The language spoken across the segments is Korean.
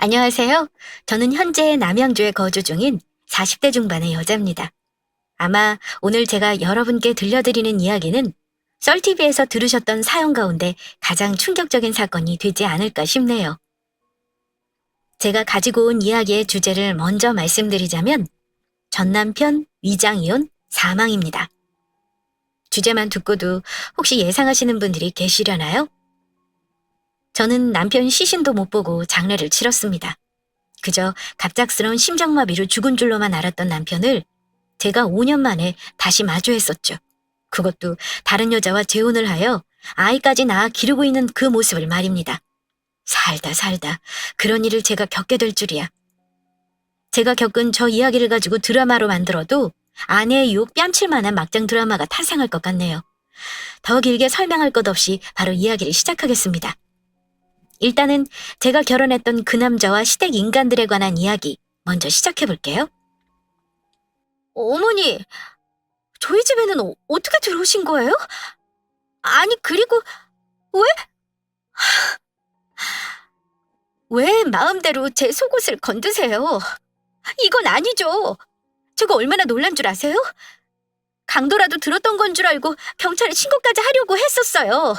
안녕하세요. 저는 현재 남양주에 거주 중인 40대 중반의 여자입니다. 아마 오늘 제가 여러분께 들려드리는 이야기는 썰TV에서 들으셨던 사연 가운데 가장 충격적인 사건이 되지 않을까 싶네요. 제가 가지고 온 이야기의 주제를 먼저 말씀드리자면 전 남편 위장이혼 사망입니다. 주제만 듣고도 혹시 예상하시는 분들이 계시려나요? 저는 남편 시신도 못 보고 장례를 치렀습니다. 그저 갑작스러운 심장마비로 죽은 줄로만 알았던 남편을 제가 5년 만에 다시 마주했었죠. 그것도 다른 여자와 재혼을 하여 아이까지 낳아 기르고 있는 그 모습을 말입니다. 살다 그런 일을 제가 겪게 될 줄이야. 제가 겪은 저 이야기를 가지고 드라마로 만들어도 아내의 유혹 뺨칠 만한 막장 드라마가 탄생할 것 같네요. 더 길게 설명할 것 없이 바로 이야기를 시작하겠습니다. 일단은 제가 결혼했던 그 남자와 시댁 인간들에 관한 이야기 먼저 시작해볼게요. 어머니, 저희 집에는 어떻게 들어오신 거예요? 아니, 그리고 왜? 왜 마음대로 제 속옷을 건드세요? 이건 아니죠. 제가 얼마나 놀란 줄 아세요? 강도라도 들었던 건 줄 알고 경찰에 신고까지 하려고 했었어요.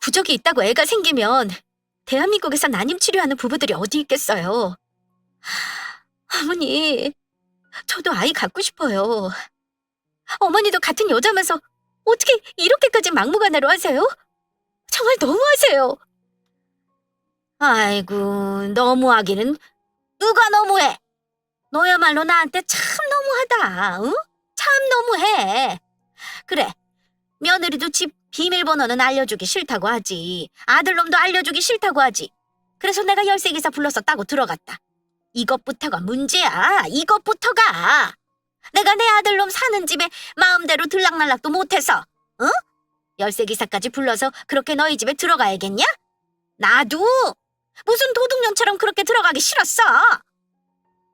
부적이 있다고 애가 생기면 대한민국에서 난임 치료하는 부부들이 어디 있겠어요. 어머니, 저도 아이 갖고 싶어요. 어머니도 같은 여자면서 어떻게 이렇게까지 막무가내로 하세요? 정말 너무하세요. 아이고, 너무하기는 누가 너무해? 너야말로 나한테 참 너무하다, 응? 참 너무해. 그래, 며느리도 집 비밀번호는 알려주기 싫다고 하지. 아들놈도 알려주기 싫다고 하지. 그래서 내가 열쇠기사 불러서 따고 들어갔다. 이것부터가 문제야. 이것부터가. 내가 내 아들놈 사는 집에 마음대로 들락날락도 못해서, 응? 열쇠기사까지 불러서 그렇게 너희 집에 들어가야겠냐? 나도 무슨 도둑년처럼 그렇게 들어가기 싫었어.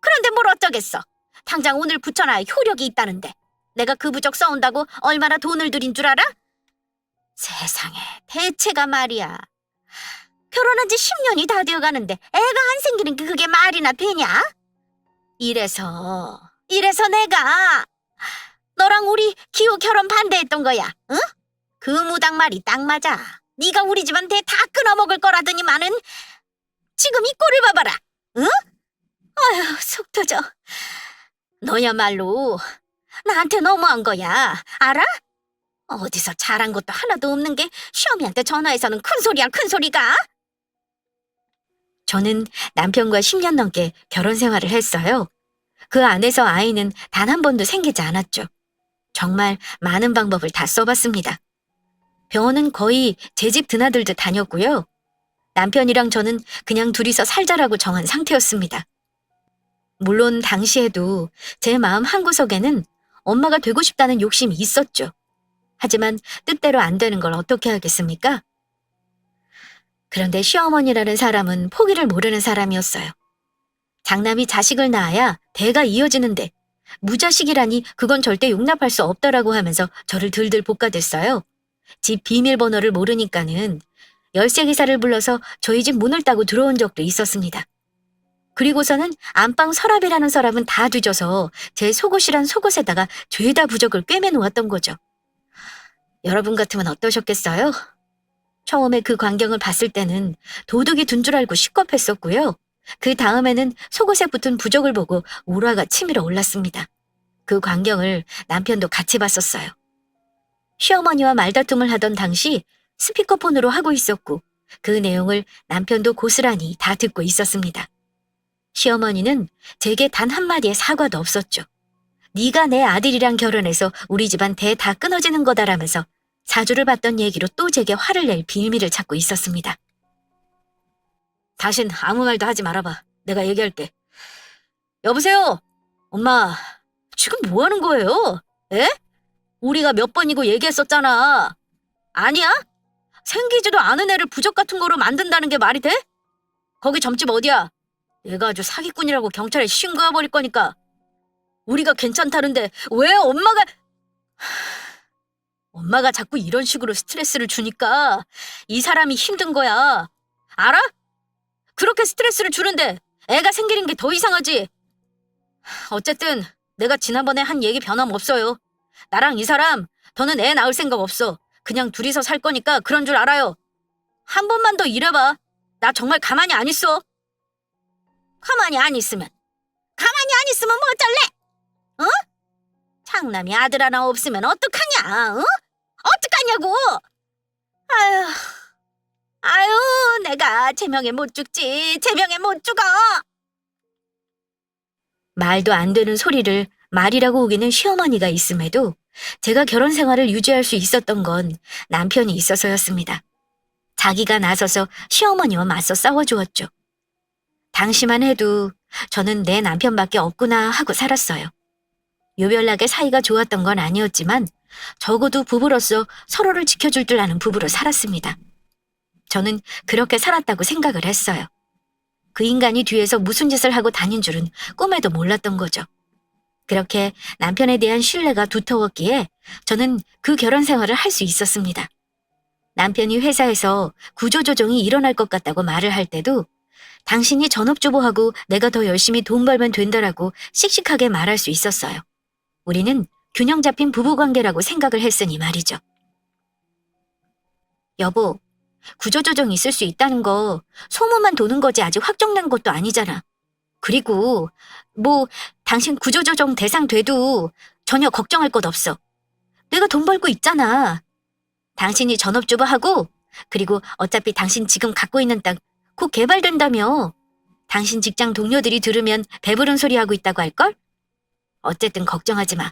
그런데 뭘 어쩌겠어. 당장 오늘 붙여놔야 효력이 있다는데 내가 그 부적 써온다고 얼마나 돈을 들인 줄 알아? 세상에, 대체가 말이야. 결혼한 지 10년이 다 되어가는데 애가 안 생기는 게 그게 말이나 되냐? 이래서 내가 너랑 우리 기호 결혼 반대했던 거야, 응? 그 무당 말이 딱 맞아. 네가 우리 집안 대 다 끊어먹을 거라더니만은 지금 이 꼴을 봐봐라, 응? 아휴, 속 터져. 너야말로 나한테 너무한 거야, 알아? 어디서 잘한 것도 하나도 없는 게 시어미한테 전화해서는 큰 소리야, 큰 소리가. 저는 남편과 10년 넘게 결혼 생활을 했어요. 그 안에서 아이는 단 한 번도 생기지 않았죠. 정말 많은 방법을 다 써봤습니다. 병원은 거의 제 집 드나들듯 다녔고요. 남편이랑 저는 그냥 둘이서 살자라고 정한 상태였습니다. 물론 당시에도 제 마음 한구석에는 엄마가 되고 싶다는 욕심이 있었죠. 하지만 뜻대로 안 되는 걸 어떻게 하겠습니까? 그런데 시어머니라는 사람은 포기를 모르는 사람이었어요. 장남이 자식을 낳아야 대가 이어지는데 무자식이라니 그건 절대 용납할 수 없다라고 하면서 저를 들들 볶아댔어요. 집 비밀번호를 모르니까는 열쇠기사를 불러서 저희 집 문을 따고 들어온 적도 있었습니다. 그리고서는 안방 서랍이라는 서랍은 다 뒤져서 제 속옷이란 속옷에다가 죄다 부적을 꿰매 놓았던 거죠. 여러분 같으면 어떠셨겠어요? 처음에 그 광경을 봤을 때는 도둑이 둔 줄 알고 식겁했었고요. 그 다음에는 속옷에 붙은 부적을 보고 우라가 치밀어 올랐습니다. 그 광경을 남편도 같이 봤었어요. 시어머니와 말다툼을 하던 당시 스피커폰으로 하고 있었고 그 내용을 남편도 고스란히 다 듣고 있었습니다. 시어머니는 제게 단 한마디의 사과도 없었죠. 네가 내 아들이랑 결혼해서 우리 집안 대 다 끊어지는 거다라면서 사주를 받던 얘기로 또 제게 화를 낼 빌미를 찾고 있었습니다. 다신 아무 말도 하지 말아봐. 내가 얘기할게. 여보세요? 엄마, 지금 뭐 하는 거예요? 에? 우리가 몇 번이고 얘기했었잖아. 아니야? 생기지도 않은 애를 부적 같은 거로 만든다는 게 말이 돼? 거기 점집 어디야? 내가 아주 사기꾼이라고 경찰에 신고해버릴 거니까. 우리가 괜찮다는데 왜 엄마가 자꾸 이런 식으로 스트레스를 주니까 이 사람이 힘든 거야. 알아? 그렇게 스트레스를 주는데 애가 생기는 게 더 이상하지. 어쨌든 내가 지난번에 한 얘기 변함없어요. 나랑 이 사람 더는 애 낳을 생각 없어. 그냥 둘이서 살 거니까 그런 줄 알아요. 한 번만 더 이래봐. 나 정말 가만히 안 있어. 가만히 안 있으면 뭐 어쩔래? 어? 장남이 아들 하나 없으면 어떡하냐? 어? 어떡하냐고? 아유, 아유, 내가 제명에 못 죽지. 제명에 못 죽어. 말도 안 되는 소리를 말이라고 우기는 시어머니가 있음에도 제가 결혼 생활을 유지할 수 있었던 건 남편이 있어서였습니다. 자기가 나서서 시어머니와 맞서 싸워주었죠. 당시만 해도 저는 내 남편밖에 없구나 하고 살았어요. 유별나게 사이가 좋았던 건 아니었지만 적어도 부부로서 서로를 지켜줄 줄 아는 부부로 살았습니다. 저는 그렇게 살았다고 생각을 했어요. 그 인간이 뒤에서 무슨 짓을 하고 다닌 줄은 꿈에도 몰랐던 거죠. 그렇게 남편에 대한 신뢰가 두터웠기에 저는 그 결혼 생활을 할 수 있었습니다. 남편이 회사에서 구조조정이 일어날 것 같다고 말을 할 때도 당신이 전업주부하고 내가 더 열심히 돈 벌면 된다라고 씩씩하게 말할 수 있었어요. 우리는 균형 잡힌 부부관계라고 생각을 했으니 말이죠. 여보, 구조조정 있을 수 있다는 거 소문만 도는 거지 아직 확정난 것도 아니잖아. 그리고 당신 구조조정 대상 돼도 전혀 걱정할 것 없어. 내가 돈 벌고 있잖아. 당신이 전업주부하고 그리고 어차피 당신 지금 갖고 있는 땅 곧 개발된다며. 당신 직장 동료들이 들으면 배부른 소리 하고 있다고 할걸? 어쨌든 걱정하지 마.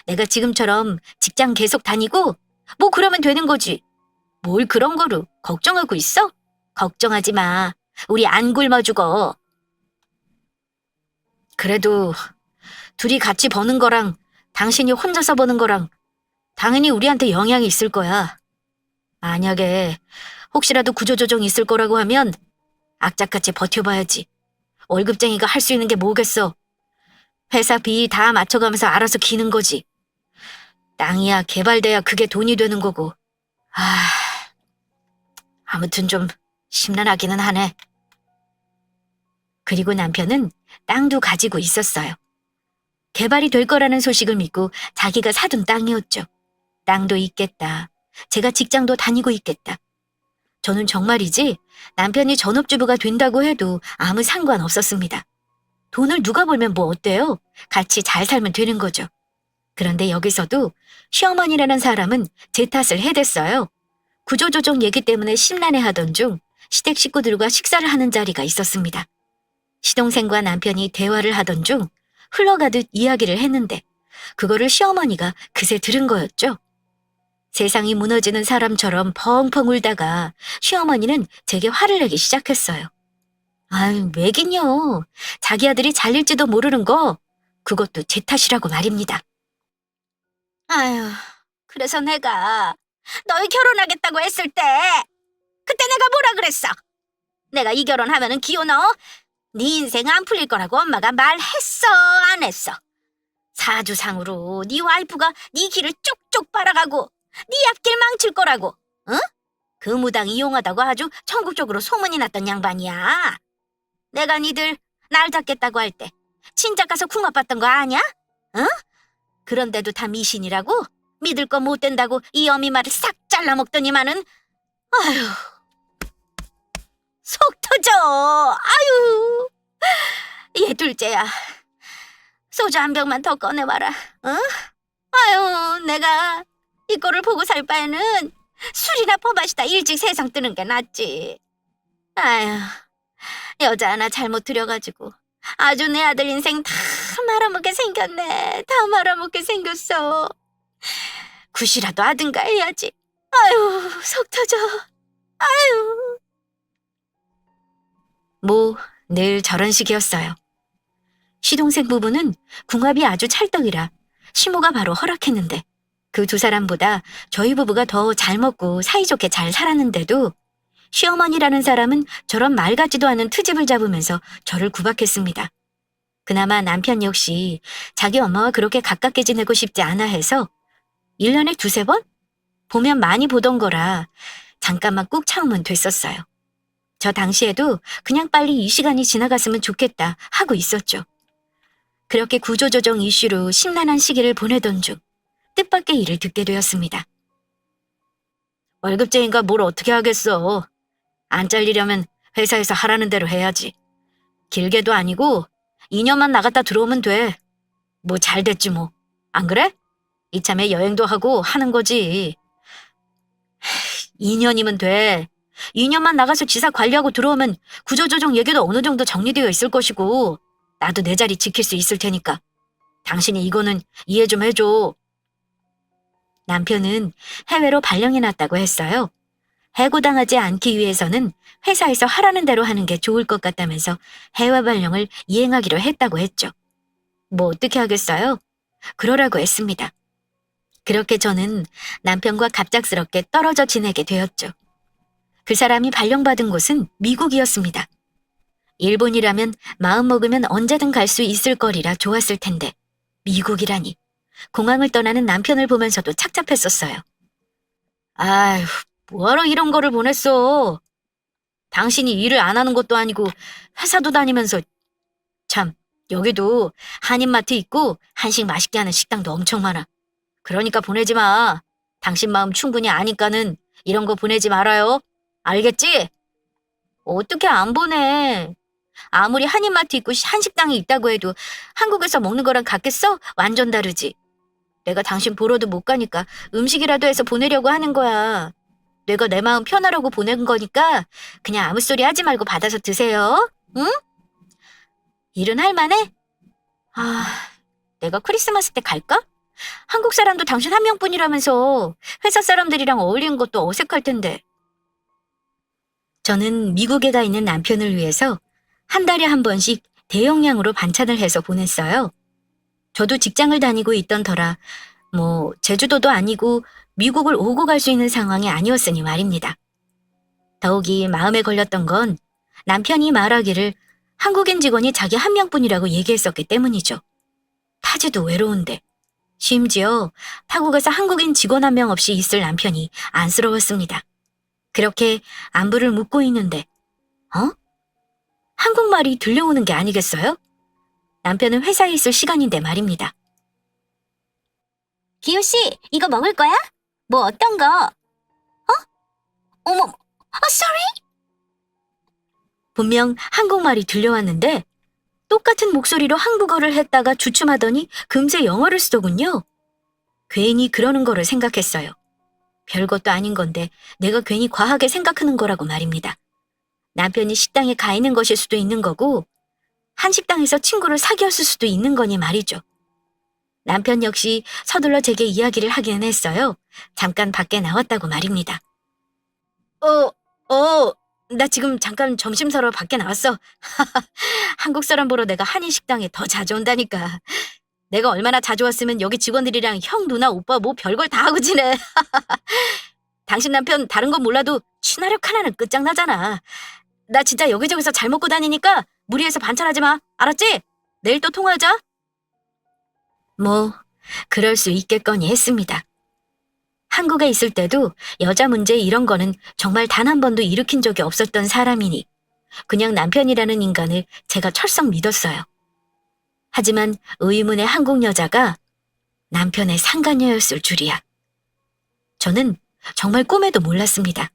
내가 지금처럼 직장 계속 다니고 그러면 되는 거지. 뭘 그런 거로 걱정하고 있어? 걱정하지 마. 우리 안 굶어 죽어. 그래도 둘이 같이 버는 거랑 당신이 혼자서 버는 거랑 당연히 우리한테 영향이 있을 거야. 만약에 혹시라도 구조조정 있을 거라고 하면 악착같이 버텨봐야지. 월급쟁이가 할 수 있는 게 뭐겠어. 회사 비 다 맞춰가면서 알아서 기는 거지. 땅이야 개발돼야 그게 돈이 되는 거고. 아무튼 좀 심란하기는 하네. 그리고 남편은 땅도 가지고 있었어요. 개발이 될 거라는 소식을 믿고 자기가 사둔 땅이었죠. 땅도 있겠다. 제가 직장도 다니고 있겠다. 저는 정말이지 남편이 전업주부가 된다고 해도 아무 상관없었습니다. 돈을 누가 벌면 뭐 어때요? 같이 잘 살면 되는 거죠. 그런데 여기서도 시어머니라는 사람은 제 탓을 해댔어요. 구조조정 얘기 때문에 심란해하던 중 시댁 식구들과 식사를 하는 자리가 있었습니다. 시동생과 남편이 대화를 하던 중 흘러가듯 이야기를 했는데 그거를 시어머니가 그새 들은 거였죠. 세상이 무너지는 사람처럼 펑펑 울다가 시어머니는 제게 화를 내기 시작했어요. 아유, 왜긴요. 자기 아들이 잘릴지도 모르는 거 그것도 제 탓이라고 말입니다. 아유, 그래서 내가 너희 결혼하겠다고 했을 때 그때 내가 뭐라 그랬어? 내가 이 결혼하면은 기호 넣어? 네 인생 안 풀릴 거라고 엄마가 말했어 안 했어? 사주상으로 네 와이프가 네 길을 쪽쪽 빨아가고 네 앞길 망칠 거라고, 응? 그 무당 이용하다고 아주 전국적으로 소문이 났던 양반이야. 내가 니들 날 잡겠다고 할 때 친자 가서 궁합봤던 거 아냐? 응? 그런데도 다 미신이라고? 믿을 거 못 된다고 이 어미 말을 싹 잘라먹더니만은 아유, 속 터져. 아유, 얘 둘째야. 소주 한 병만 더 꺼내와라. 응? 아유, 내가 이거를 보고 살 바에는 술이나 퍼마시다 일찍 세상 뜨는 게 낫지. 아유, 여자 하나 잘못 들여가지고 아주 내 아들 인생 다 말아먹게 생겼네. 다 말아먹게 생겼어. 굿이라도 하든가 해야지. 아유, 속 터져. 아유. 늘 저런 식이었어요. 시동생 부부는 궁합이 아주 찰떡이라 시모가 바로 허락했는데 그 두 사람보다 저희 부부가 더 잘 먹고 사이좋게 잘 살았는데도 시어머니라는 사람은 저런 말 같지도 않은 트집을 잡으면서 저를 구박했습니다. 그나마 남편 역시 자기 엄마와 그렇게 가깝게 지내고 싶지 않아 해서 1년에 두세 번? 보면 많이 보던 거라 잠깐만 꾹 참으면 됐었어요. 저 당시에도 그냥 빨리 이 시간이 지나갔으면 좋겠다 하고 있었죠. 그렇게 구조조정 이슈로 심란한 시기를 보내던 중 뜻밖의 일을 듣게 되었습니다. 월급쟁이가 뭘 어떻게 하겠어. 안 잘리려면 회사에서 하라는 대로 해야지. 길게도 아니고 2년만 나갔다 들어오면 돼. 뭐 잘 됐지 뭐. 안 그래? 이참에 여행도 하고 하는 거지. 2년이면 돼. 2년만 나가서 지사 관리하고 들어오면 구조조정 얘기도 어느 정도 정리되어 있을 것이고 나도 내 자리 지킬 수 있을 테니까. 당신이 이거는 이해 좀 해줘. 남편은 해외로 발령이 났다고 했어요. 해고당하지 않기 위해서는 회사에서 하라는 대로 하는 게 좋을 것 같다면서 해외 발령을 이행하기로 했다고 했죠. 뭐 어떻게 하겠어요? 그러라고 했습니다. 그렇게 저는 남편과 갑작스럽게 떨어져 지내게 되었죠. 그 사람이 발령받은 곳은 미국이었습니다. 일본이라면 마음먹으면 언제든 갈 수 있을 거리라 좋았을 텐데 미국이라니. 공항을 떠나는 남편을 보면서도 착잡했었어요. 아휴, 뭐하러 이런 거를 보냈어. 당신이 일을 안 하는 것도 아니고 회사도 다니면서. 참, 여기도 한인마트 있고 한식 맛있게 하는 식당도 엄청 많아. 그러니까 보내지 마. 당신 마음 충분히 아니까는 이런 거 보내지 말아요. 알겠지? 어떻게 안 보내? 아무리 한인마트 있고 한식당이 있다고 해도 한국에서 먹는 거랑 같겠어? 완전 다르지. 내가 당신 보러도 못 가니까 음식이라도 해서 보내려고 하는 거야. 내가 내 마음 편하라고 보낸 거니까 그냥 아무 소리 하지 말고 받아서 드세요. 응? 일은 할 만해? 아, 내가 크리스마스 때 갈까? 한국 사람도 당신 한 명뿐이라면서 회사 사람들이랑 어울리는 것도 어색할 텐데. 저는 미국에 가 있는 남편을 위해서 한 달에 한 번씩 대용량으로 반찬을 해서 보냈어요. 저도 직장을 다니고 있던 터라 제주도도 아니고 미국을 오고 갈 수 있는 상황이 아니었으니 말입니다. 더욱이 마음에 걸렸던 건 남편이 말하기를 한국인 직원이 자기 한 명뿐이라고 얘기했었기 때문이죠. 타지도 외로운데 심지어 타국에서 한국인 직원 한 명 없이 있을 남편이 안쓰러웠습니다. 그렇게 안부를 묻고 있는데 한국말이 들려오는 게 아니겠어요? 남편은 회사에 있을 시간인데 말입니다. 기호씨, 이거 먹을 거야? 뭐 어떤 거? 어머, sorry? 분명 한국말이 들려왔는데 똑같은 목소리로 한국어를 했다가 주춤하더니 금세 영어를 쓰더군요. 괜히 그러는 거를 생각했어요. 별것도 아닌 건데 내가 괜히 과하게 생각하는 거라고 말입니다. 남편이 식당에 가 있는 것일 수도 있는 거고 한식당에서 친구를 사귀었을 수도 있는 거니 말이죠. 남편 역시 서둘러 제게 이야기를 하기는 했어요. 잠깐 밖에 나왔다고 말입니다. 나 지금 잠깐 점심 사러 밖에 나왔어. 한국 사람 보러 내가 한인식당에 더 자주 온다니까. 내가 얼마나 자주 왔으면 여기 직원들이랑 형, 누나, 오빠 뭐 별걸 다 하고 지내. 당신 남편 다른 건 몰라도 친화력 하나는 끝장나잖아. 나 진짜 여기저기서 잘 먹고 다니니까 무리해서 반찬하지 마. 알았지? 내일 또 통화하자. 그럴 수 있겠거니 했습니다. 한국에 있을 때도 여자 문제 이런 거는 정말 단 한 번도 일으킨 적이 없었던 사람이니 그냥 남편이라는 인간을 제가 철썩 믿었어요. 하지만 의문의 한국 여자가 남편의 상간녀였을 줄이야. 저는 정말 꿈에도 몰랐습니다.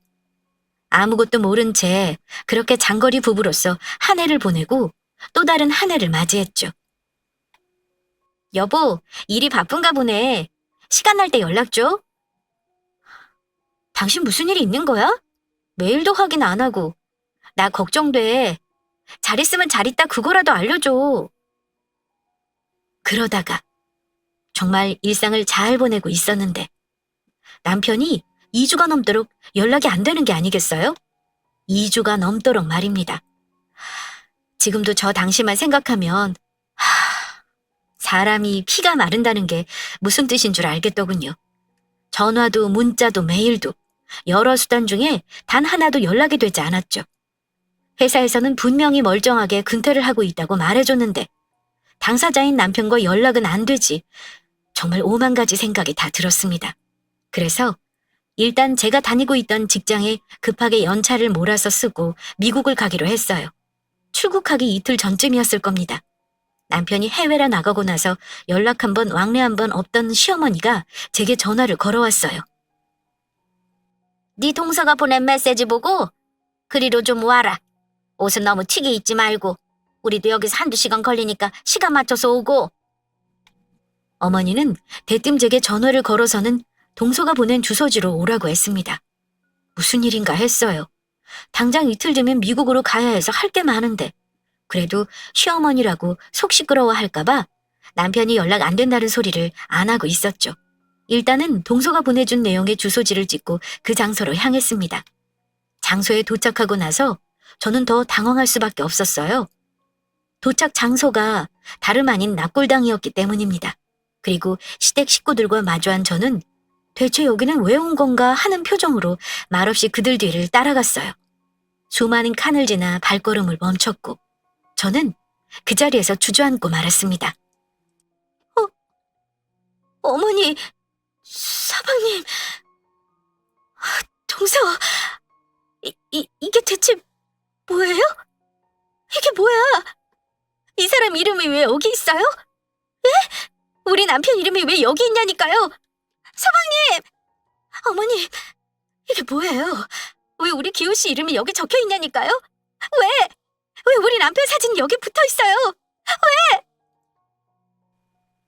아무것도 모른 채 그렇게 장거리 부부로서 한 해를 보내고 또 다른 한 해를 맞이했죠. 여보, 일이 바쁜가 보네. 시간 날 때 연락 줘. 당신 무슨 일이 있는 거야? 메일도 확인 안 하고. 나 걱정돼. 잘 있으면 잘 있다 그거라도 알려줘. 그러다가 정말 일상을 잘 보내고 있었는데 남편이 2주가 넘도록 연락이 안 되는 게 아니겠어요? 2주가 넘도록 말입니다. 지금도 저 당시만 생각하면 사람이 피가 마른다는 게 무슨 뜻인 줄 알겠더군요. 전화도 문자도 메일도 여러 수단 중에 단 하나도 연락이 되지 않았죠. 회사에서는 분명히 멀쩡하게 근태를 하고 있다고 말해줬는데 당사자인 남편과 연락은 안 되지. 정말 오만 가지 생각이 다 들었습니다. 그래서 일단 제가 다니고 있던 직장에 급하게 연차를 몰아서 쓰고 미국을 가기로 했어요. 출국하기 이틀 전쯤이었을 겁니다. 남편이 해외라 나가고 나서 연락 한 번 왕래 한 번 없던 시어머니가 제게 전화를 걸어왔어요. 네 동서가 보낸 메시지 보고 그리로 좀 와라. 옷은 너무 튀게 입지 말고. 우리도 여기서 한두 시간 걸리니까 시간 맞춰서 오고. 어머니는 대뜸 제게 전화를 걸어서는 동서가 보낸 주소지로 오라고 했습니다. 무슨 일인가 했어요. 당장 이틀 뒤면 미국으로 가야 해서 할 게 많은데 그래도 시어머니라고 속 시끄러워 할까봐 남편이 연락 안 된다는 소리를 안 하고 있었죠. 일단은 동서가 보내준 내용의 주소지를 찍고 그 장소로 향했습니다. 장소에 도착하고 나서 저는 더 당황할 수밖에 없었어요. 도착 장소가 다름 아닌 납골당이었기 때문입니다. 그리고 시댁 식구들과 마주한 저는 대체 여기는 왜 온 건가 하는 표정으로 말없이 그들 뒤를 따라갔어요. 수많은 칸을 지나 발걸음을 멈췄고 저는 그 자리에서 주저앉고 말았습니다. 어머니, 사방님, 동서, 이게 대체 뭐예요? 이게 뭐야? 이 사람 이름이 왜 여기 있어요? 예? 우리 남편 이름이 왜 여기 있냐니까요? 사방님! 어머니, 이게 뭐예요? 왜 우리 기호 씨 이름이 여기 적혀 있냐니까요? 왜 우리 남편 사진이 여기 붙어 있어요? 왜?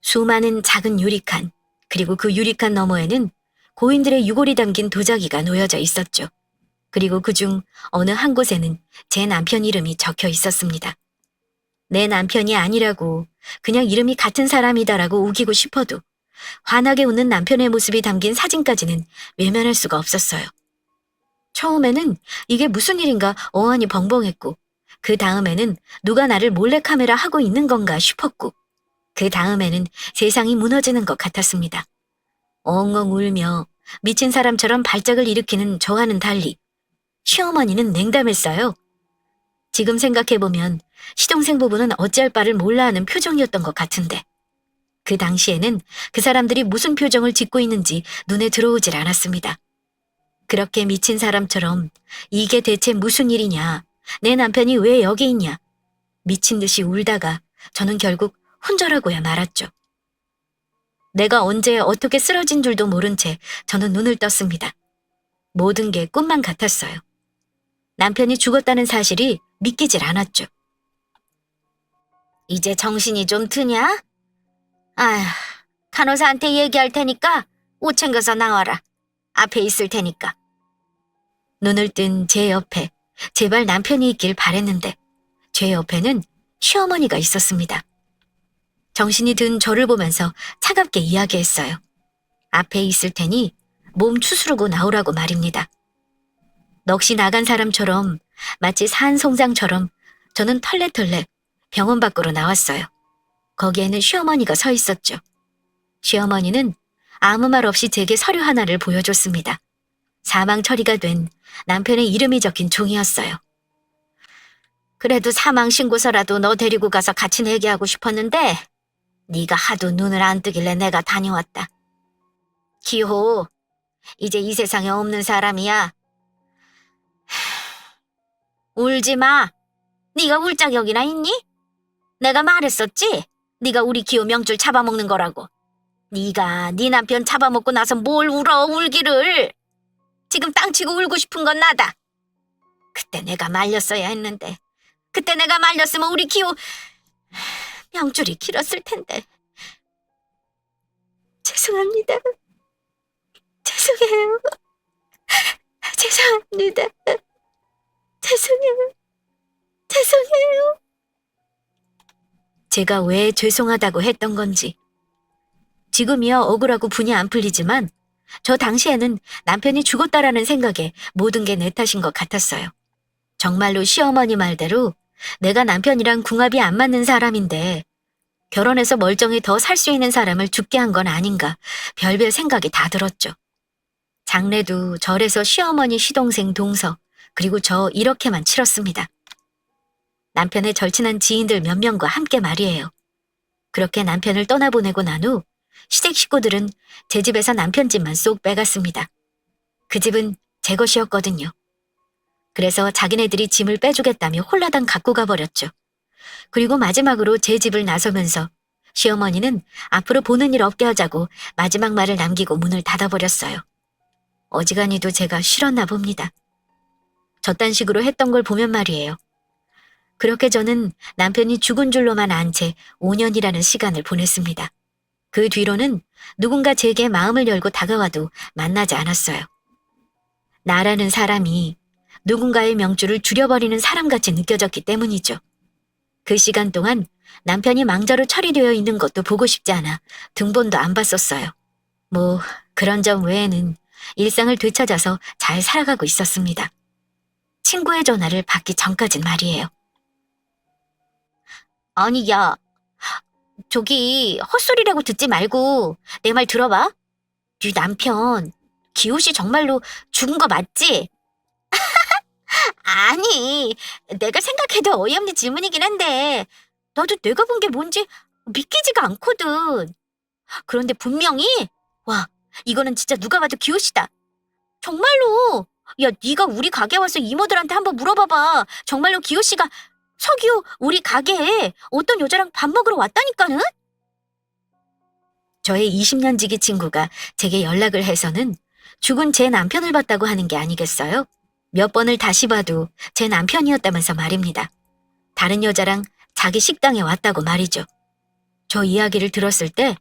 수많은 작은 유리칸, 그리고 그 유리칸 너머에는 고인들의 유골이 담긴 도자기가 놓여져 있었죠. 그리고 그중 어느 한 곳에는 제 남편 이름이 적혀 있었습니다. 내 남편이 아니라고 그냥 이름이 같은 사람이다라고 우기고 싶어도 환하게 웃는 남편의 모습이 담긴 사진까지는 외면할 수가 없었어요. 처음에는 이게 무슨 일인가 어안이 벙벙했고 그 다음에는 누가 나를 몰래카메라 하고 있는 건가 싶었고 그 다음에는 세상이 무너지는 것 같았습니다. 엉엉 울며 미친 사람처럼 발작을 일으키는 저와는 달리 시어머니는 냉담했어요. 지금 생각해보면 시동생 부부는 어찌할 바를 몰라 하는 표정이었던 것 같은데 그 당시에는 그 사람들이 무슨 표정을 짓고 있는지 눈에 들어오질 않았습니다. 그렇게 미친 사람처럼 이게 대체 무슨 일이냐, 내 남편이 왜 여기 있냐, 미친 듯이 울다가 저는 결국 혼절하고야 말았죠. 내가 언제 어떻게 쓰러진 줄도 모른 채 저는 눈을 떴습니다. 모든 게 꿈만 같았어요. 남편이 죽었다는 사실이 믿기질 않았죠. 이제 정신이 좀 드냐? 아휴, 간호사한테 얘기할 테니까 옷 챙겨서 나와라. 앞에 있을 테니까. 눈을 뜬 제 옆에 제발 남편이 있길 바랬는데 제 옆에는 시어머니가 있었습니다. 정신이 든 저를 보면서 차갑게 이야기했어요. 앞에 있을 테니 몸 추스르고 나오라고 말입니다. 넋이 나간 사람처럼 마치 산송장처럼 저는 털레털레 병원 밖으로 나왔어요. 거기에는 시어머니가 서 있었죠. 시어머니는 아무 말 없이 제게 서류 하나를 보여줬습니다. 사망 처리가 된 남편의 이름이 적힌 종이었어요. 그래도 사망 신고서라도 너 데리고 가서 같이 내게 하고 싶었는데 네가 하도 눈을 안 뜨길래 내가 다녀왔다. 기호, 이제 이 세상에 없는 사람이야. 울지 마. 네가 울 자격이나 있니? 내가 말했었지? 네가 우리 기호 명줄 잡아먹는 거라고. 네가 네 남편 잡아먹고 나서 뭘 울어 울기를. 지금 땅치고 울고 싶은 건 나다. 그때 내가 말렸어야 했는데. 그때 내가 말렸으면 우리 기호 명줄이 길었을 텐데. 죄송합니다. 죄송해요. 죄송합니다. 죄송해요. 죄송해요. 제가 왜 죄송하다고 했던 건지. 지금이야 억울하고 분이 안 풀리지만 저 당시에는 남편이 죽었다라는 생각에 모든 게 내 탓인 것 같았어요. 정말로 시어머니 말대로 내가 남편이랑 궁합이 안 맞는 사람인데 결혼해서 멀쩡히 더 살 수 있는 사람을 죽게 한 건 아닌가 별별 생각이 다 들었죠. 장례도 절에서 시어머니 시동생 동서 그리고 저 이렇게만 치렀습니다. 남편의 절친한 지인들 몇 명과 함께 말이에요. 그렇게 남편을 떠나보내고 난 후 시댁 식구들은 제 집에서 남편 집만 쏙 빼갔습니다. 그 집은 제 것이었거든요. 그래서 자기네들이 짐을 빼주겠다며 홀라당 갖고 가버렸죠. 그리고 마지막으로 제 집을 나서면서 시어머니는 앞으로 보는 일 없게 하자고 마지막 말을 남기고 문을 닫아버렸어요. 어지간히도 제가 싫었나 봅니다. 저딴 식으로 했던 걸 보면 말이에요. 그렇게 저는 남편이 죽은 줄로만 안 채 5년이라는 시간을 보냈습니다. 그 뒤로는 누군가 제게 마음을 열고 다가와도 만나지 않았어요. 나라는 사람이 누군가의 명줄을 줄여버리는 사람같이 느껴졌기 때문이죠. 그 시간 동안 남편이 망자로 처리되어 있는 것도 보고 싶지 않아 등본도 안 봤었어요. 뭐 그런 점 외에는 일상을 되찾아서 잘 살아가고 있었습니다. 친구의 전화를 받기 전까진 말이에요. 아니 야, 저기 헛소리라고 듣지 말고 내 말 들어봐. 네 남편 기호씨 정말로 죽은 거 맞지? 아니, 내가 생각해도 어이없는 질문이긴 한데 나도 내가 본 게 뭔지 믿기지가 않거든. 그런데 분명히 와, 이거는 진짜 누가 봐도 기호씨다. 정말로. 야, 네가 우리 가게 와서 이모들한테 한번 물어봐봐. 정말로 기호씨가 서기호 우리 가게에 어떤 여자랑 밥 먹으러 왔다니까는? 저의 20년 지기 친구가 제게 연락을 해서는 죽은 제 남편을 봤다고 하는 게 아니겠어요? 몇 번을 다시 봐도 제 남편이었다면서 말입니다. 다른 여자랑 자기 식당에 왔다고 말이죠. 저 이야기를 들었을 때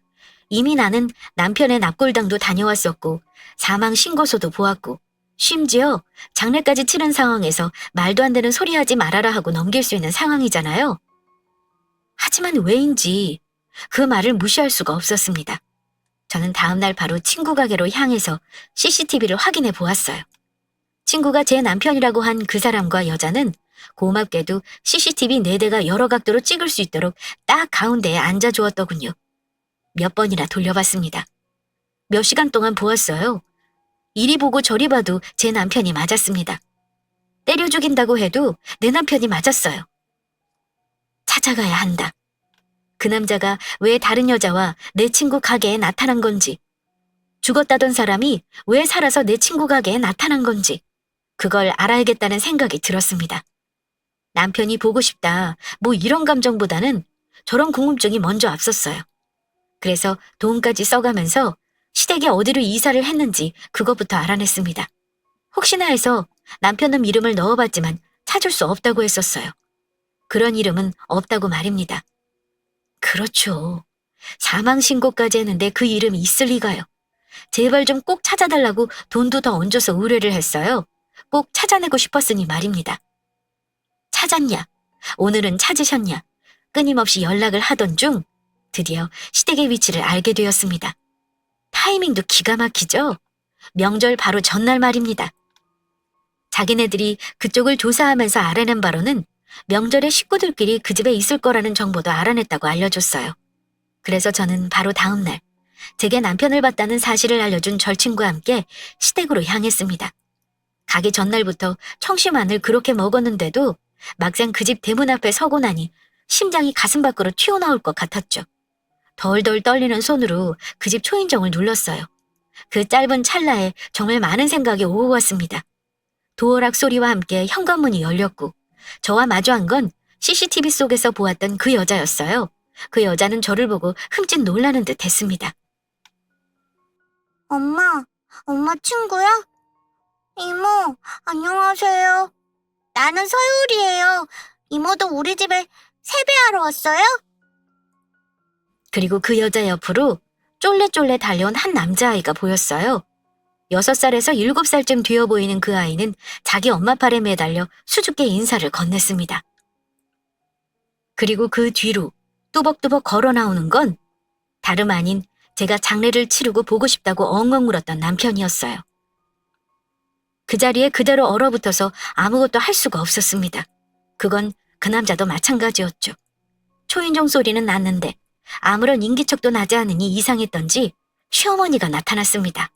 이미 나는 남편의 납골당도 다녀왔었고 사망 신고서도 보았고 심지어 장례까지 치른 상황에서 말도 안 되는 소리 하지 말아라 하고 넘길 수 있는 상황이잖아요. 하지만 왜인지 그 말을 무시할 수가 없었습니다. 저는 다음날 바로 친구 가게로 향해서 CCTV를 확인해 보았어요. 친구가 제 남편이라고 한 그 사람과 여자는 고맙게도 CCTV 4대가 여러 각도로 찍을 수 있도록 딱 가운데에 앉아주었더군요. 몇 번이나 돌려봤습니다. 몇 시간 동안 보았어요. 이리 보고 저리 봐도 제 남편이 맞았습니다. 때려 죽인다고 해도 내 남편이 맞았어요. 찾아가야 한다. 그 남자가 왜 다른 여자와 내 친구 가게에 나타난 건지, 죽었다던 사람이 왜 살아서 내 친구 가게에 나타난 건지, 그걸 알아야겠다는 생각이 들었습니다. 남편이 보고 싶다, 뭐 이런 감정보다는 저런 궁금증이 먼저 앞섰어요. 그래서 돈까지 써가면서 시댁에 어디로 이사를 했는지 그것부터 알아냈습니다. 혹시나 해서 남편 이름을 넣어봤지만 찾을 수 없다고 했었어요. 그런 이름은 없다고 말입니다. 그렇죠. 사망신고까지 했는데 그 이름이 있을 리가요. 제발 좀 꼭 찾아달라고 돈도 더 얹어서 의뢰를 했어요. 꼭 찾아내고 싶었으니 말입니다. 찾았냐? 오늘은 찾으셨냐? 끊임없이 연락을 하던 중 드디어 시댁의 위치를 알게 되었습니다. 타이밍도 기가 막히죠? 명절 바로 전날 말입니다. 자기네들이 그쪽을 조사하면서 알아낸 바로는 명절에 식구들끼리 그 집에 있을 거라는 정보도 알아냈다고 알려줬어요. 그래서 저는 바로 다음날 제게 남편을 봤다는 사실을 알려준 절친과 함께 시댁으로 향했습니다. 가기 전날부터 청심환을 그렇게 먹었는데도 막상 그 집 대문 앞에 서고 나니 심장이 가슴 밖으로 튀어나올 것 같았죠. 덜덜 떨리는 손으로 그 집 초인종을 눌렀어요. 그 짧은 찰나에 정말 많은 생각이 오고 갔습니다. 도어락 소리와 함께 현관문이 열렸고 저와 마주한 건 CCTV 속에서 보았던 그 여자였어요. 그 여자는 저를 보고 흠칫 놀라는 듯 했습니다. 엄마 친구야? 이모, 안녕하세요. 나는 서율이에요. 이모도 우리 집에 세배하러 왔어요? 그리고 그 여자 옆으로 쫄래쫄래 달려온 한 남자아이가 보였어요. 6살에서 7살쯤 되어 보이는 그 아이는 자기 엄마 팔에 매달려 수줍게 인사를 건넸습니다. 그리고 그 뒤로 뚜벅뚜벅 걸어 나오는 건 다름 아닌 제가 장례를 치르고 보고 싶다고 엉엉 울었던 남편이었어요. 그 자리에 그대로 얼어붙어서 아무것도 할 수가 없었습니다. 그건 그 남자도 마찬가지였죠. 초인종 소리는 났는데 아무런 인기척도 나지 않으니 이상했던지 시어머니가 나타났습니다.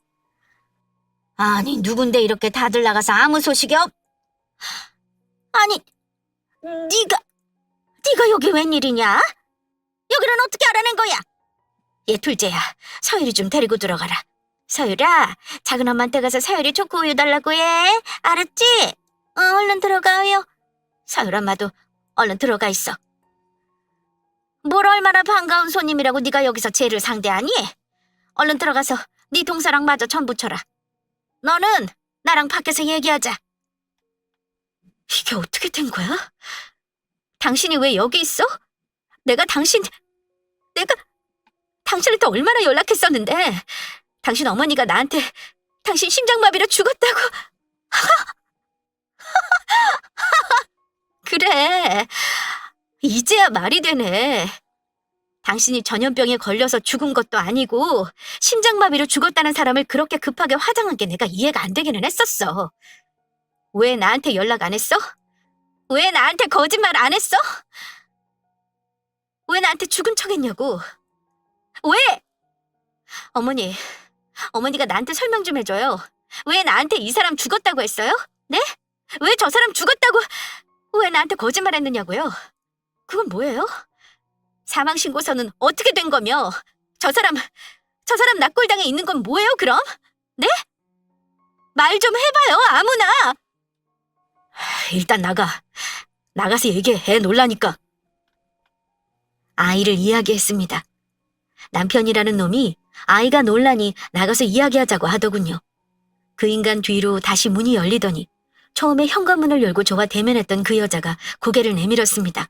아니, 누군데 이렇게 다들 나가서 아무 소식이 없... 아니, 네가 여기 웬일이냐? 여기는 어떻게 알아낸 거야? 얘 둘째야, 서율이 좀 데리고 들어가라. 서율아, 작은 엄마한테 가서 서율이 초코 우유 달라고 해. 알았지? 얼른 들어가요. 서율 엄마도 얼른 들어가 있어. 뭘 얼마나 반가운 손님이라고 네가 여기서 쟤를 상대하니? 얼른 들어가서 네 동서랑 마저 전 붙여라. 너는 나랑 밖에서 얘기하자. 이게 어떻게 된 거야? 당신이 왜 여기 있어? 내가 당신한테 얼마나 연락했었는데 당신 어머니가 나한테 당신 심장마비로 죽었다고. 그래, 이제야 말이 되네. 당신이 전염병에 걸려서 죽은 것도 아니고 심장마비로 죽었다는 사람을 그렇게 급하게 화장한 게 내가 이해가 안 되기는 했었어. 왜 나한테 연락 안 했어? 왜 나한테 거짓말 안 했어? 왜 나한테 죽은 척 했냐고. 왜? 어머니가 나한테 설명 좀 해줘요. 왜 나한테 이 사람 죽었다고 했어요? 네? 왜 저 사람 죽었다고, 왜 나한테 거짓말 했느냐고요? 그건 뭐예요? 사망신고서는 어떻게 된 거며, 저 사람 낙골당에 있는 건 뭐예요, 그럼? 네? 말 좀 해봐요, 아무나! 일단 나가서 얘기해, 애 놀라니까. 아이를 이야기했습니다. 남편이라는 놈이 아이가 놀라니 나가서 이야기하자고 하더군요. 그 인간 뒤로 다시 문이 열리더니 처음에 현관문을 열고 저와 대면했던 그 여자가 고개를 내밀었습니다.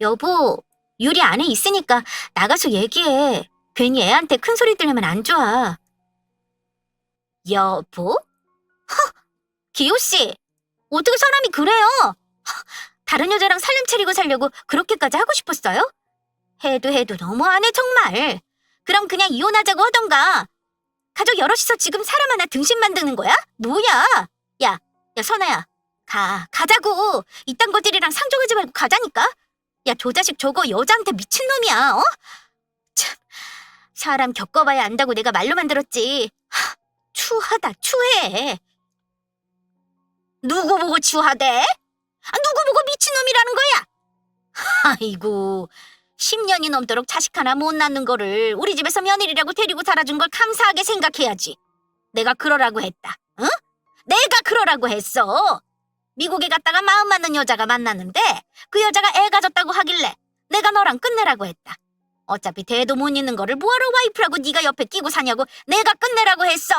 여보, 유리 안에 있으니까 나가서 얘기해. 괜히 애한테 큰 소리 들으면 안 좋아. 여보? 기호씨, 어떻게 사람이 그래요? 다른 여자랑 살림 차리고 살려고 그렇게까지 하고 싶었어요? 해도 너무하네 정말. 그럼 그냥 이혼하자고 하던가. 가족 여럿이서 지금 사람 하나 등신 만드는 거야? 뭐야? 야 선아야, 가자고. 이딴 것들이랑 상종하지 말고 가자니까. 야, 저 자식 저거 여자한테 미친놈이야, 어? 참, 사람 겪어봐야 안다고 내가 말로만 들었지. 추하다, 추해. 누구 보고 추하대? 누구 보고 미친놈이라는 거야? 아이고, 10년이 넘도록 자식 하나 못 낳는 거를 우리 집에서 며느리라고 데리고 살아준 걸 감사하게 생각해야지. 내가 그러라고 했다, 응? 내가 그러라고 했어. 미국에 갔다가 마음 맞는 여자가 만났는데 그 여자가 애 가졌다고 하길래 내가 너랑 끝내라고 했다. 어차피 대도 못 잇는 거를 뭐하러 와이프라고 네가 옆에 끼고 사냐고 내가 끝내라고 했어.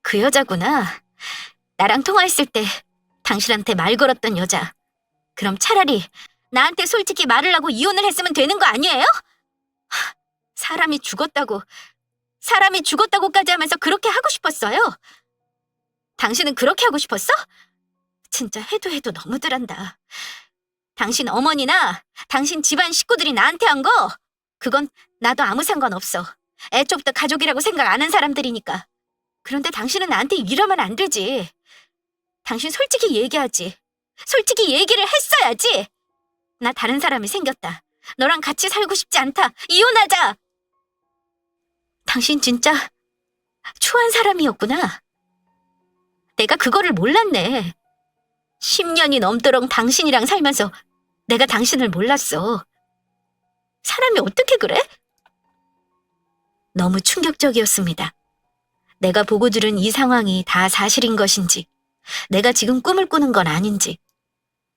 그 여자구나. 나랑 통화했을 때 당신한테 말 걸었던 여자. 그럼 차라리 나한테 솔직히 말을 하고 이혼을 했으면 되는 거 아니에요? 사람이 죽었다고까지 하면서 그렇게 하고 싶었어요? 당신은 그렇게 하고 싶었어? 진짜 해도 너무들 한다. 당신 어머니나 당신 집안 식구들이 나한테 한 거, 그건 나도 아무 상관없어. 애초부터 가족이라고 생각 안 한 사람들이니까. 그런데 당신은 나한테 이러면 안 되지. 당신 솔직히 얘기하지. 솔직히 얘기를 했어야지. 나 다른 사람이 생겼다. 너랑 같이 살고 싶지 않다. 이혼하자. 당신 진짜 추한 사람이었구나. 내가 그거를 몰랐네. 10년이 넘도록 당신이랑 살면서 내가 당신을 몰랐어. 사람이 어떻게 그래? 너무 충격적이었습니다. 내가 보고 들은 이 상황이 다 사실인 것인지, 내가 지금 꿈을 꾸는 건 아닌지,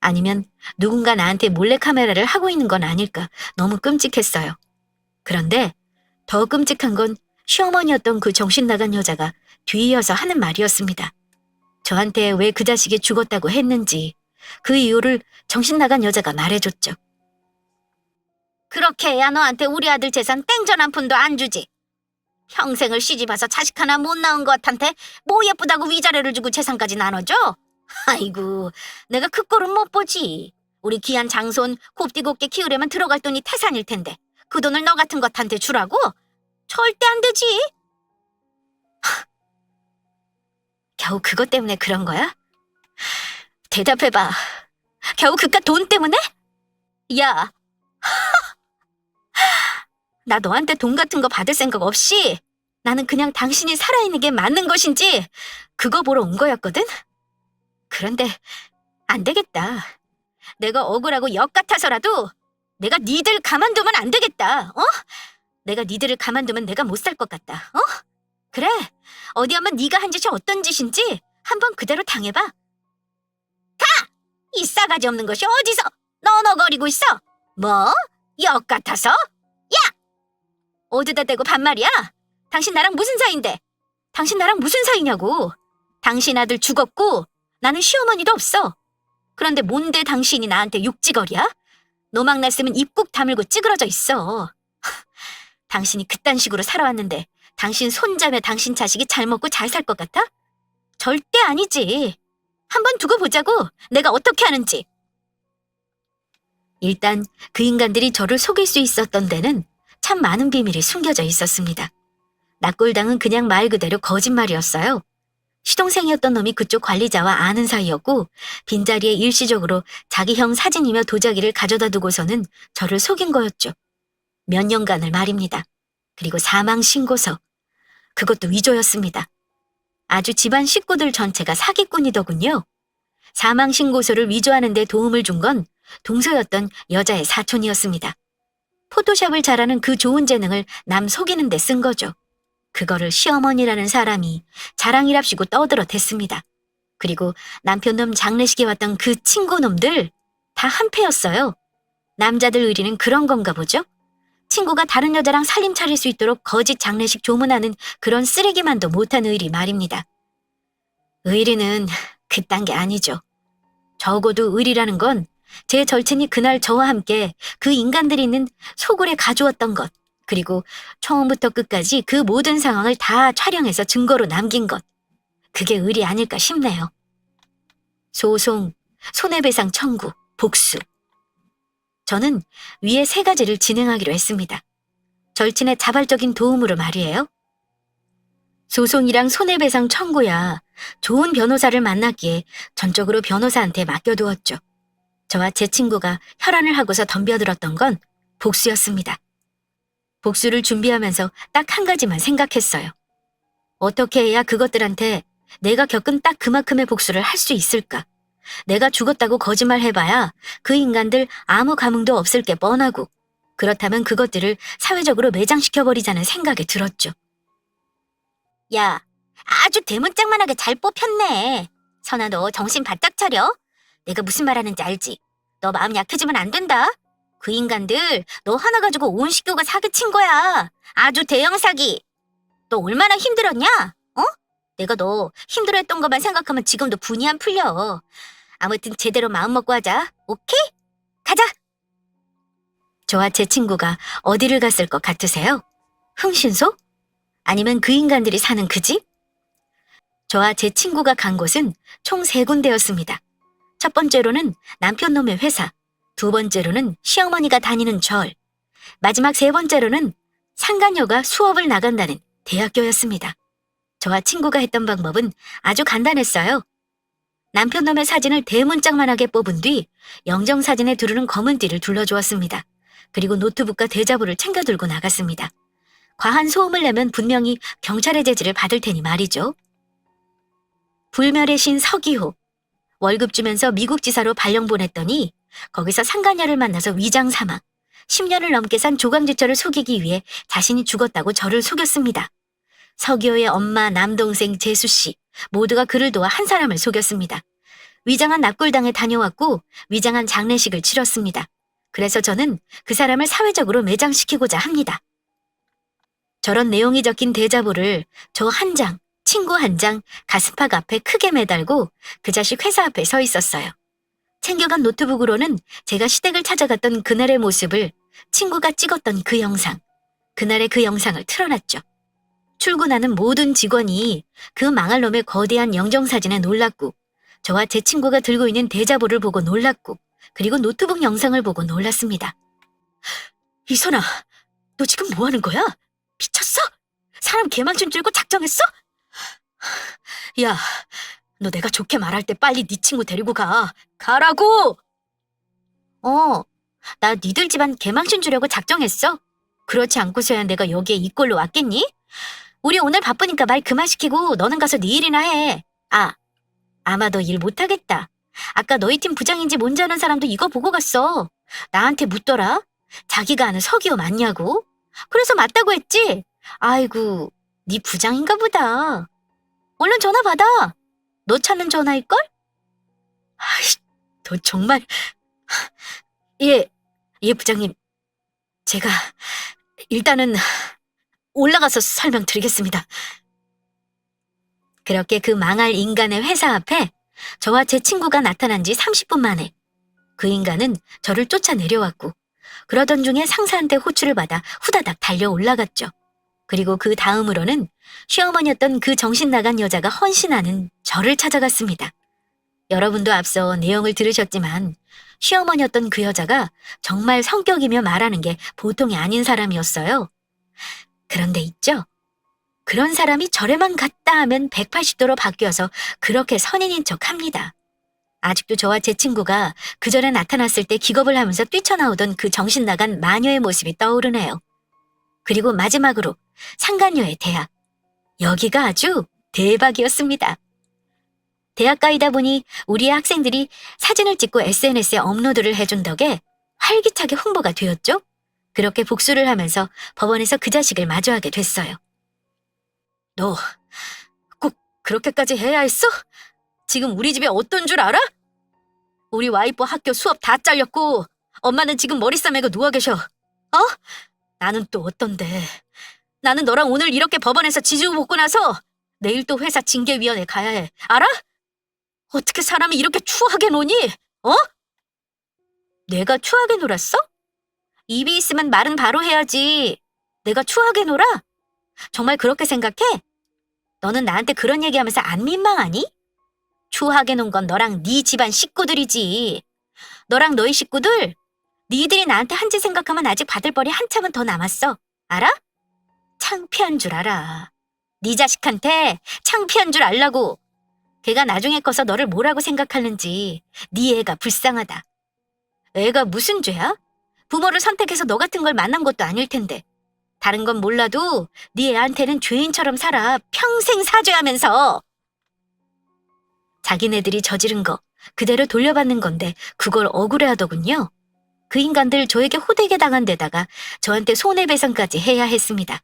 아니면 누군가 나한테 몰래카메라를 하고 있는 건 아닐까 너무 끔찍했어요. 그런데 더 끔찍한 건 시어머니였던 그 정신 나간 여자가 뒤이어서 하는 말이었습니다. 저한테 왜 그 자식이 죽었다고 했는지 그 이유를 정신 나간 여자가 말해줬죠. 그렇게 해야 너한테 우리 아들 재산 땡전 한 푼도 안 주지. 평생을 시집와서 자식 하나 못 낳은 것한테 뭐 예쁘다고 위자료를 주고 재산까지 나눠줘? 아이고, 내가 그 꼴은 못 보지. 우리 귀한 장손 곱디곱게 키우려면 들어갈 돈이 태산일 텐데 그 돈을 너 같은 것한테 주라고? 절대 안 되지. 겨우 그것 때문에 그런 거야? 대답해봐. 겨우 그깟 돈 때문에? 야, 나 너한테 돈 같은 거 받을 생각 없이 나는 그냥 당신이 살아있는 게 맞는 것인지 그거 보러 온 거였거든? 그런데 안 되겠다. 내가 억울하고 역 같아서라도 내가 니들 가만두면 안 되겠다. 어? 내가 니들을 가만두면 내가 못 살 것 같다. 어? 그래. 어디 한번 네가 한 짓이 어떤 짓인지 한번 그대로 당해봐. 이 싸가지 없는 것이 어디서 너너거리고 있어? 뭐? 역 같아서? 야! 어디다 대고 반말이야? 당신 나랑 무슨 사이인데? 당신 나랑 무슨 사이냐고. 당신 아들 죽었고 나는 시어머니도 없어. 그런데 뭔데 당신이 나한테 육지거리야? 노막 났으면 입 꾹 다물고 찌그러져 있어. 당신이 그딴 식으로 살아왔는데 당신 손자며 당신 자식이 잘 먹고 잘 살 것 같아? 절대 아니지. 한번 두고 보자고, 내가 어떻게 하는지. 일단 그 인간들이 저를 속일 수 있었던 데는 참 많은 비밀이 숨겨져 있었습니다. 납골당은 그냥 말 그대로 거짓말이었어요. 시동생이었던 놈이 그쪽 관리자와 아는 사이였고 빈자리에 일시적으로 자기 형 사진이며 도자기를 가져다 두고서는 저를 속인 거였죠. 몇 년간을 말입니다. 그리고 사망 신고서. 그것도 위조였습니다. 아주 집안 식구들 전체가 사기꾼이더군요. 사망 신고서를 위조하는 데 도움을 준 건 동서였던 여자의 사촌이었습니다. 포토샵을 잘하는 그 좋은 재능을 남 속이는 데 쓴 거죠. 그거를 시어머니라는 사람이 자랑이랍시고 떠들어 댔습니다. 그리고 남편놈 장례식에 왔던 그 친구놈들 다 한패였어요. 남자들 의리는 그런 건가 보죠? 친구가 다른 여자랑 살림 차릴 수 있도록 거짓 장례식 조문하는 그런 쓰레기만도 못한 의리 말입니다. 의리는 그딴 게 아니죠. 적어도 의리라는 건 제 절친이 그날 저와 함께 그 인간들이 있는 소굴에 가주었던 것, 그리고 처음부터 끝까지 그 모든 상황을 다 촬영해서 증거로 남긴 것. 그게 의리 아닐까 싶네요. 소송, 손해배상 청구, 복수. 저는 위에 3가지를 진행하기로 했습니다. 절친의 자발적인 도움으로 말이에요. 소송이랑 손해배상 청구야 좋은 변호사를 만났기에 전적으로 변호사한테 맡겨두었죠. 저와 제 친구가 혈안을 하고서 덤벼들었던 건 복수였습니다. 복수를 준비하면서 딱 한 가지만 생각했어요. 어떻게 해야 그것들한테 내가 겪은 딱 그만큼의 복수를 할 수 있을까? 내가 죽었다고 거짓말 해봐야 그 인간들 아무 감흥도 없을 게 뻔하고, 그렇다면 그것들을 사회적으로 매장시켜버리자는 생각이 들었죠. 야, 아주 대문짝만하게 잘 뽑혔네. 선아, 너 정신 바짝 차려. 내가 무슨 말하는지 알지? 너 마음 약해지면 안 된다. 그 인간들 너 하나 가지고 온 식구가 사기친 거야. 아주 대형 사기. 너 얼마나 힘들었냐? 어? 내가 너 힘들어했던 것만 생각하면 지금도 분이 안 풀려. 아무튼 제대로 마음 먹고 하자. 오케이? 가자. 저와 제 친구가 어디를 갔을 것 같으세요? 흥신소? 아니면 그 인간들이 사는 그 집? 저와 제 친구가 간 곳은 총 3군데였습니다. 첫 번째로는 남편놈의 회사, 2번째로는 시어머니가 다니는 절, 마지막 3번째로는 상간녀가 수업을 나간다는 대학교였습니다. 저와 친구가 했던 방법은 아주 간단했어요. 남편놈의 사진을 대문짝만하게 뽑은 뒤 영정사진에 두르는 검은 띠를 둘러주었습니다. 그리고 노트북과 대자보를 챙겨 들고 나갔습니다. 과한 소음을 내면 분명히 경찰의 제지를 받을 테니 말이죠. 불멸의 신 서기호. 월급 주면서 미국 지사로 발령 보냈더니 거기서 상간녀를 만나서 위장 사망. 10년을 넘게 산 조강지처를 속이기 위해 자신이 죽었다고 저를 속였습니다. 서기호의 엄마, 남동생, 재수씨 모두가 그를 도와 한 사람을 속였습니다. 위장한 납골당에 다녀왔고 위장한 장례식을 치렀습니다. 그래서 저는 그 사람을 사회적으로 매장시키고자 합니다. 저런 내용이 적힌 대자보를 저 한 장, 친구 한 장, 가스팍 앞에 크게 매달고 그 자식 회사 앞에 서 있었어요. 챙겨간 노트북으로는 제가 시댁을 찾아갔던 그날의 모습을, 친구가 찍었던 그 영상, 그날의 그 영상을 틀어놨죠. 출근하는 모든 직원이 그 망할 놈의 거대한 영정사진에 놀랐고, 저와 제 친구가 들고 있는 대자보를 보고 놀랐고, 그리고 노트북 영상을 보고 놀랐습니다. 이선아, 너 지금 뭐 하는 거야? 미쳤어? 사람 개망신 줄고 작정했어? 야, 너 내가 좋게 말할 때 빨리 네 친구 데리고 가. 가라고! 나 니들 집안 개망신 주려고 작정했어. 그렇지 않고서야 내가 여기에 이 꼴로 왔겠니? 우리 오늘 바쁘니까 말 그만 시키고 너는 가서 네 일이나 해. 아마 너 일 못하겠다. 아까 너희 팀 부장인지 뭔지 아는 사람도 이거 보고 갔어. 나한테 묻더라. 자기가 아는 서기호 맞냐고. 그래서 맞다고 했지? 아이고, 네 부장인가 보다. 얼른 전화 받아. 너 찾는 전화일걸? 아이, 너 정말. 예, 예, 부장님. 제가 일단은 올라가서 설명드리겠습니다. 그렇게 그 망할 인간의 회사 앞에 저와 제 친구가 나타난 지 30분 만에 그 인간은 저를 쫓아 내려왔고 그러던 중에 상사한테 호출을 받아 후다닥 달려 올라갔죠. 그리고 그 다음으로는 시어머니였던 그 정신 나간 여자가 헌신하는 저를 찾아갔습니다. 여러분도 앞서 내용을 들으셨지만 시어머니였던 그 여자가 정말 성격이며 말하는 게 보통이 아닌 사람이었어요. 그런데 있죠? 그런 사람이 절에만 갔다 하면 180도로 바뀌어서 그렇게 선인인 척 합니다. 아직도 저와 제 친구가 그 전에 나타났을 때 기겁을 하면서 뛰쳐나오던 그 정신 나간 마녀의 모습이 떠오르네요. 그리고 마지막으로 상간녀의 대학. 여기가 아주 대박이었습니다. 대학가이다 보니 우리의 학생들이 사진을 찍고 SNS에 업로드를 해준 덕에 활기차게 홍보가 되었죠. 그렇게 복수를 하면서 법원에서 그 자식을 마주하게 됐어요. 너 꼭 그렇게까지 해야 했어? 지금 우리 집에 어떤 줄 알아? 우리 와이프 학교 수업 다 잘렸고 엄마는 지금 머리 싸매고 누워 계셔. 어? 나는 또 어떤데? 나는 너랑 오늘 이렇게 법원에서 지지고 볶고 나서 내일 또 회사 징계위원회 가야 해. 알아? 어떻게 사람이 이렇게 추하게 노니? 어? 내가 추하게 놀았어? 입이 있으면 말은 바로 해야지. 내가 추하게 놀아? 정말 그렇게 생각해? 너는 나한테 그런 얘기하면서 안 민망하니? 추하게 논 건 너랑 네 집안 식구들이지. 너랑 너희 식구들, 니들이 나한테 한 짓 생각하면 아직 받을 벌이 한참은 더 남았어. 알아? 창피한 줄 알아. 네 자식한테 창피한 줄 알라고. 걔가 나중에 커서 너를 뭐라고 생각하는지 네 애가 불쌍하다. 애가 무슨 죄야? 부모를 선택해서 너 같은 걸 만난 것도 아닐 텐데. 다른 건 몰라도 네 애한테는 죄인처럼 살아. 평생 사죄하면서. 자기네들이 저지른 거 그대로 돌려받는 건데 그걸 억울해하더군요. 그 인간들 저에게 호되게 당한 데다가 저한테 손해배상까지 해야 했습니다.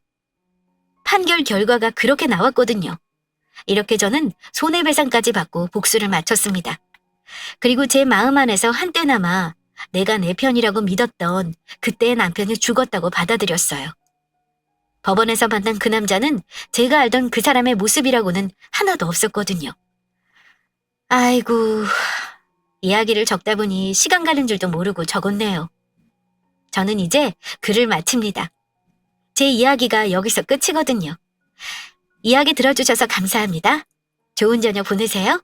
판결 결과가 그렇게 나왔거든요. 이렇게 저는 손해배상까지 받고 복수를 마쳤습니다. 그리고 제 마음 안에서 한때나마 내가 내 편이라고 믿었던 그때의 남편이 죽었다고 받아들였어요. 법원에서 만난 그 남자는 제가 알던 그 사람의 모습이라고는 하나도 없었거든요. 아이고, 이야기를 적다 보니 시간 가는 줄도 모르고 적었네요. 저는 이제 글을 마칩니다. 제 이야기가 여기서 끝이거든요. 이야기 들어주셔서 감사합니다. 좋은 저녁 보내세요.